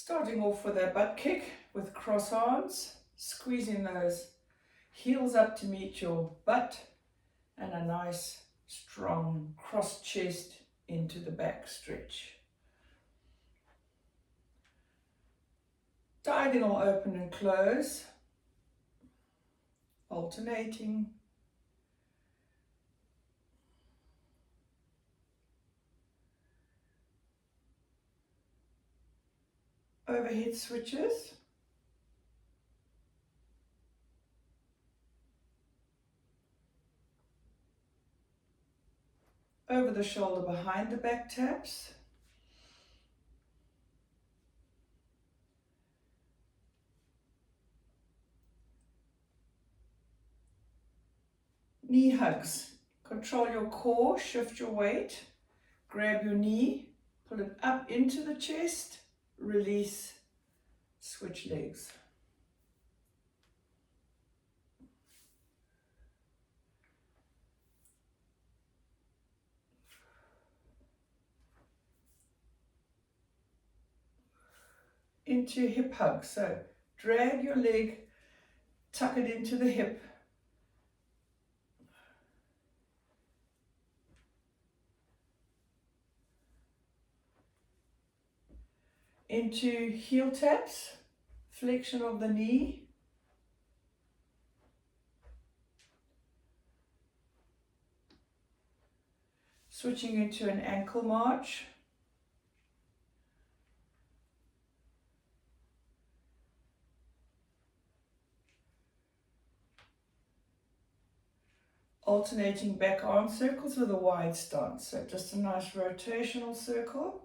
Starting off with a butt kick with cross arms, squeezing those heels up to meet your butt, and a nice strong cross chest into the back stretch. Diagonal open and close, alternating. Overhead switches. Over the shoulder behind the back taps. Knee hugs. Control your core, shift your weight, grab your knee, pull it up into the chest, release, switch legs. Into hip hug. So drag your leg, tuck it into the hip. Into heel taps, flexion of the knee. Switching into an ankle march. Alternating back arm circles with a wide stance. So just a nice rotational circle.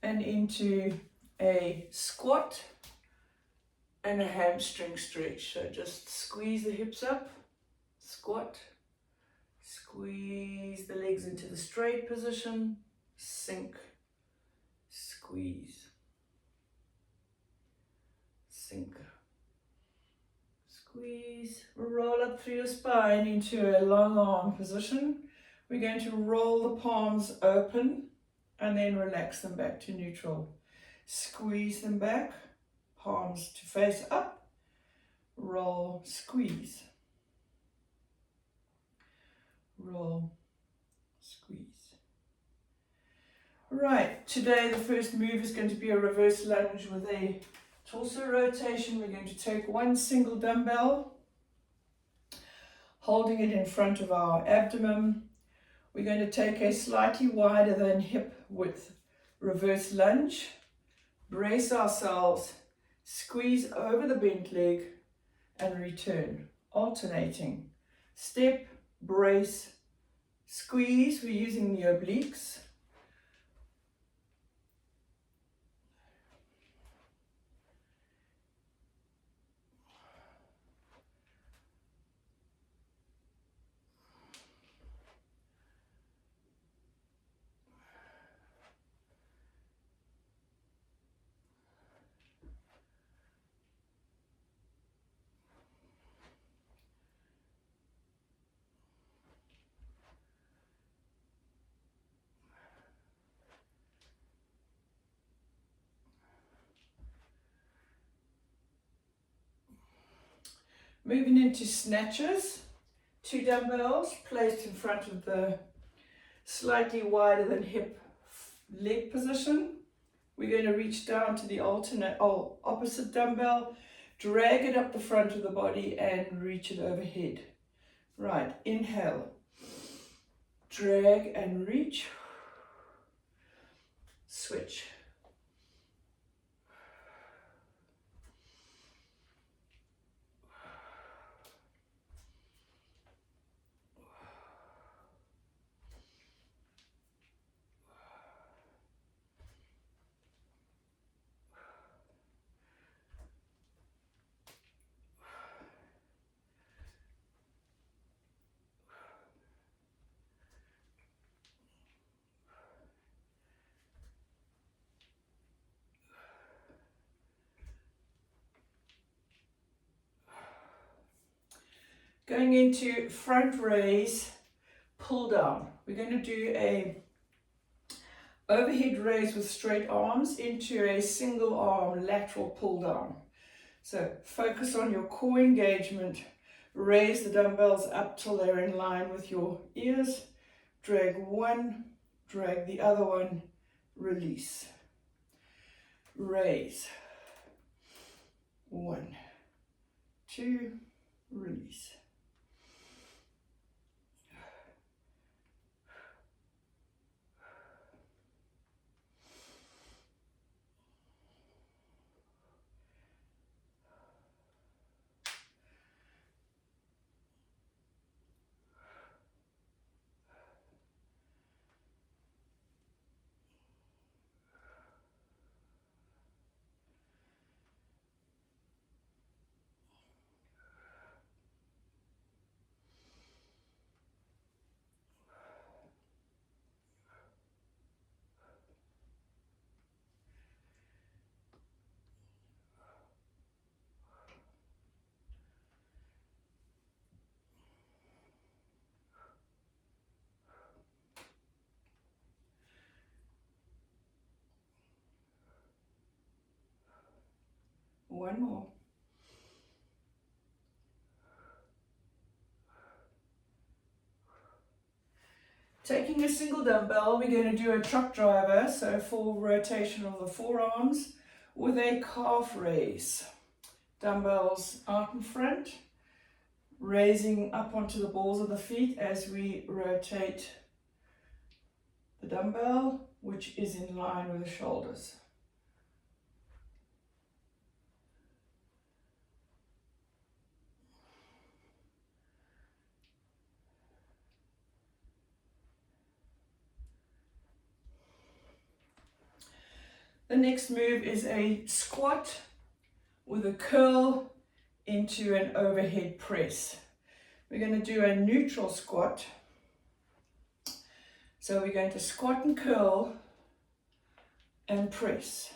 And into a squat and a hamstring stretch. So just squeeze the hips up, squat, squeeze the legs into the straight position, sink, squeeze, sink, squeeze, roll up through your spine into a long arm position. We're going to roll the palms open and then relax them back to neutral. Squeeze them back, palms to face up, roll, squeeze, roll, squeeze. Right, today the first move is going to be a reverse lunge with a torso rotation. We're going to take one single dumbbell, holding it in front of our abdomen. We're going to take a slightly wider than hip width reverse lunge, brace ourselves, squeeze over the bent leg and return, alternating. Step, brace, squeeze, we're using the obliques. Moving into snatches, 2 dumbbells placed in front of the slightly wider than hip leg position. We're going to reach down to the opposite dumbbell, drag it up the front of the body and reach it overhead. Right, inhale, drag and reach, switch. Going into front raise, pull down. We're going to do a overhead raise with straight arms into a single arm lateral pull down. So focus on your core engagement. Raise the dumbbells up till they're in line with your ears. Drag one, drag the other one, release. Raise. 1, 2, release. One more. Taking a single dumbbell, we're going to do a truck driver, so full rotation of the forearms with a calf raise. Dumbbells out in front, raising up onto the balls of the feet as we rotate the dumbbell, which is in line with the shoulders. The next move is a squat with a curl into an overhead press. We're going to do a neutral squat. So we're going to squat and curl and press.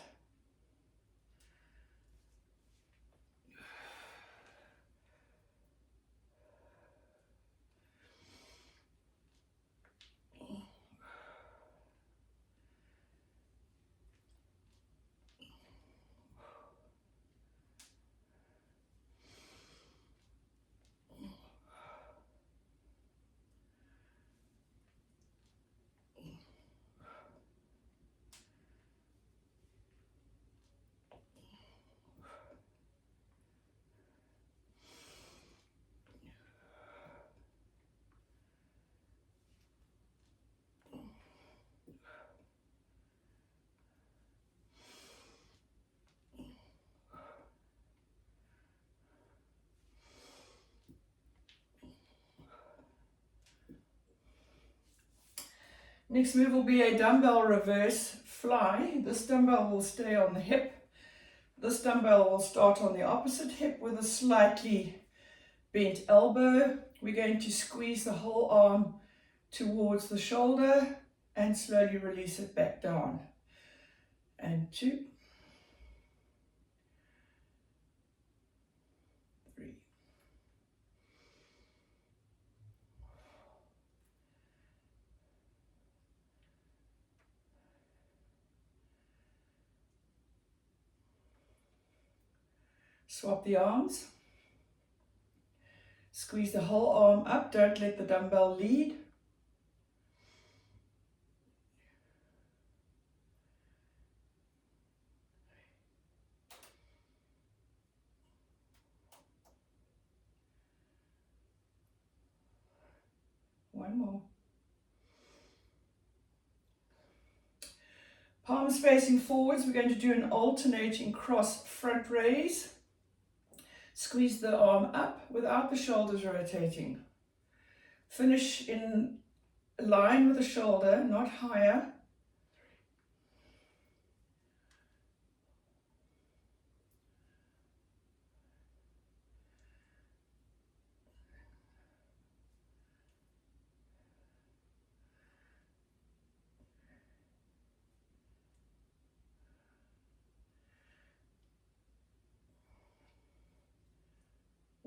Next move will be a dumbbell reverse fly. This dumbbell will stay on the hip. This dumbbell will start on the opposite hip with a slightly bent elbow. We're going to squeeze the whole arm towards the shoulder and slowly release it back down. And 2, 3. Swap the arms. Squeeze the whole arm up. Don't let the dumbbell lead. One more. Palms facing forwards. We're going to do an alternating cross front raise. Squeeze the arm up without the shoulders rotating. Finish in line with the shoulder, not higher.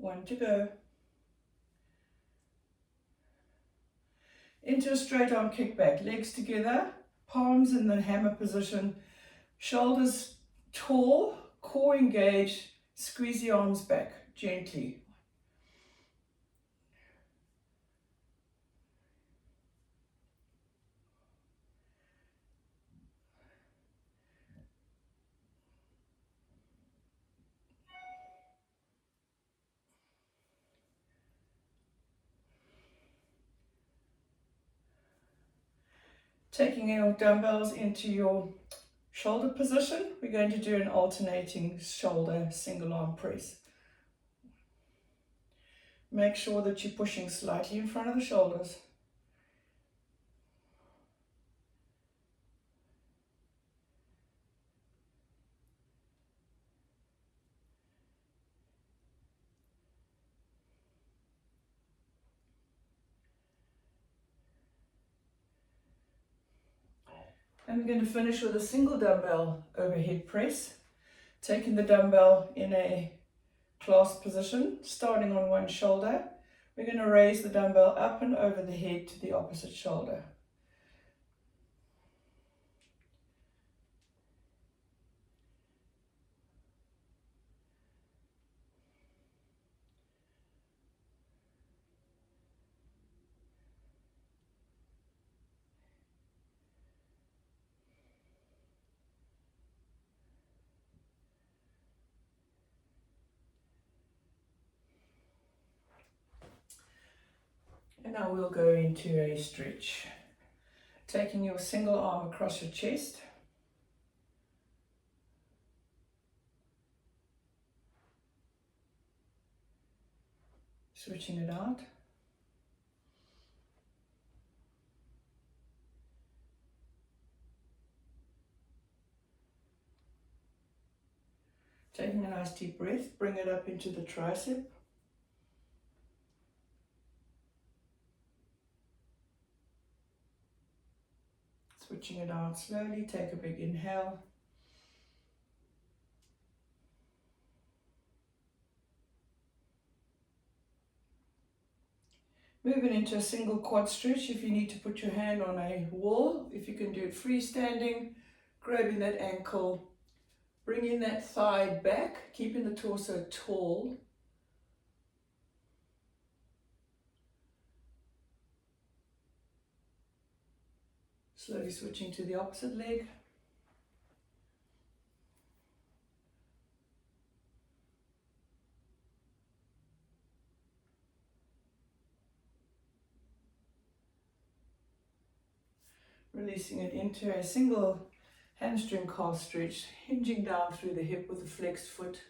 1 to go. into a straight arm kickback, legs together, palms in the hammer position, shoulders tall, core engaged, squeeze the arms back gently. Taking your dumbbells into your shoulder position, we're going to do an alternating shoulder single arm press. Make sure that you're pushing slightly in front of the shoulders. And we're going to finish with a single dumbbell overhead press, taking the dumbbell in a clasped position, starting on one shoulder. We're going to raise the dumbbell up and over the head to the opposite shoulder. And now we'll go into a stretch. Taking your single arm across your chest. Switching it out. Taking a nice deep breath, bring it up into the tricep. Switching it out slowly, take a big inhale. Moving into a single quad stretch. If you need to put your hand on a wall, if you can do it freestanding, grabbing that ankle, bringing that thigh back, keeping the torso tall. Slowly switching to the opposite leg. Releasing it into a single hamstring calf stretch, hinging down through the hip with a flexed foot.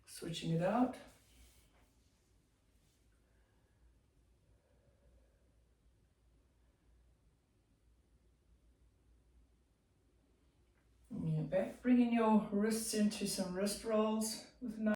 Switching it out. And you're back, bringing your wrists into some wrist rolls with a nice